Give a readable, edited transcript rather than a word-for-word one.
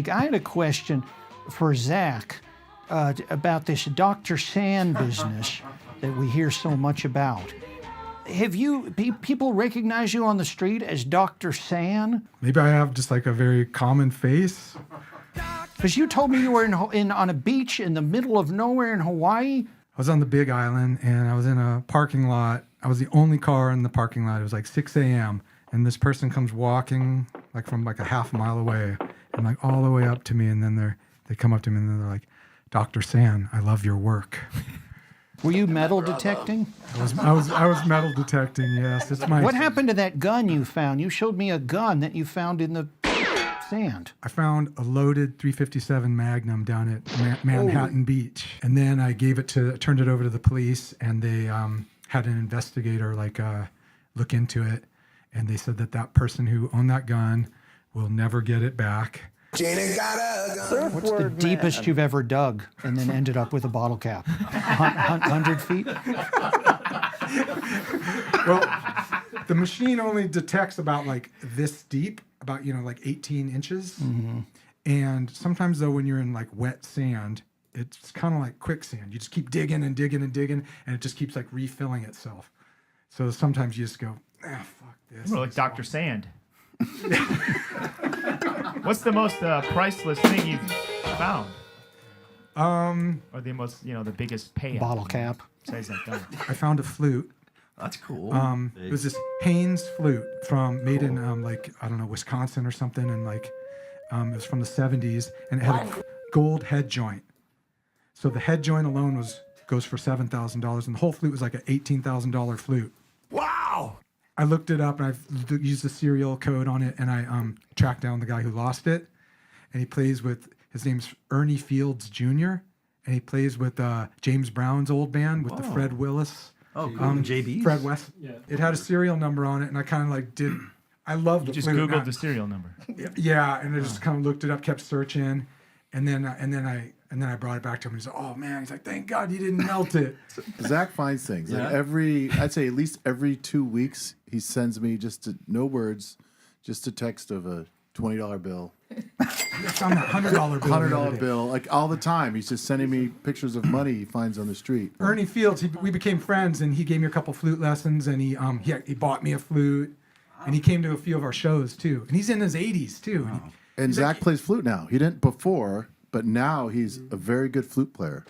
Vic, I had a question for Zac about this Dr. Sand business that we hear so much about. Have you, people recognize you on the street as Dr. Sand? Maybe I have just like a very common face. Because you told me you were on a beach in the middle of nowhere in Hawaii. I was on the Big Island and I was in a parking lot. I was the only car in the parking lot. It was like 6 a.m. And this person comes walking like from like a half mile away and like all the way up to me. And then they come up to me and they're like, Dr. Sand, I love your work. Were you metal detecting? I was metal detecting, yes. It's my. What happened to that gun you found? You showed me a gun that you found in the sand. I found a loaded .357 Magnum down at Manhattan Beach. And then I turned it over to the police, and they had an investigator look into it. And they said that person who owned that gun will never get it back. What's the deepest you've ever dug and then ended up with a bottle cap? 100 feet? Well, the machine only detects about like this deep, about, like 18 inches. Mm-hmm. And sometimes though, when you're in like wet sand, it's kind of like quicksand. You just keep digging and digging and digging, and it just keeps like refilling itself. So sometimes you just go, fuck this. More like Dr. Sand. What's the most priceless thing you've found? Or the most, the biggest payout? Bottle cap. Besides that gun. I found a flute. That's cool. It was this Haynes flute made in Wisconsin or something, and it was from the 70s, and it had a gold head joint. So the head joint alone goes for $7,000, and the whole flute was like an $18,000 flute. Wow. I looked it up, and I used the serial code on it, and I tracked down the guy who lost it. And he plays with, his name's Ernie Fields Jr., and he plays with James Brown's old band with the Fred Willis. Oh, cool. JB's? Fred West. Yeah. It had a serial number on it, and I kind of I loved it. You the just flute. Googled the serial number. Yeah, and I just kind of looked it up, kept searching, and then I brought it back to him. He's like, "Oh man," he's like, "Thank God you didn't melt it." Zac finds things. Yeah. Like I'd say at least every 2 weeks, he sends me no words, just a text of a $20 bill. I found that $100 bill. $100 bill, like all the time. He's just sending me pictures of money he finds on the street. Ernie Fields, we became friends, and he gave me a couple flute lessons, and he bought me a flute, and he came to a few of our shows too. And he's in his 80s too. And Zac plays flute now. He didn't before, but now he's a very good flute player.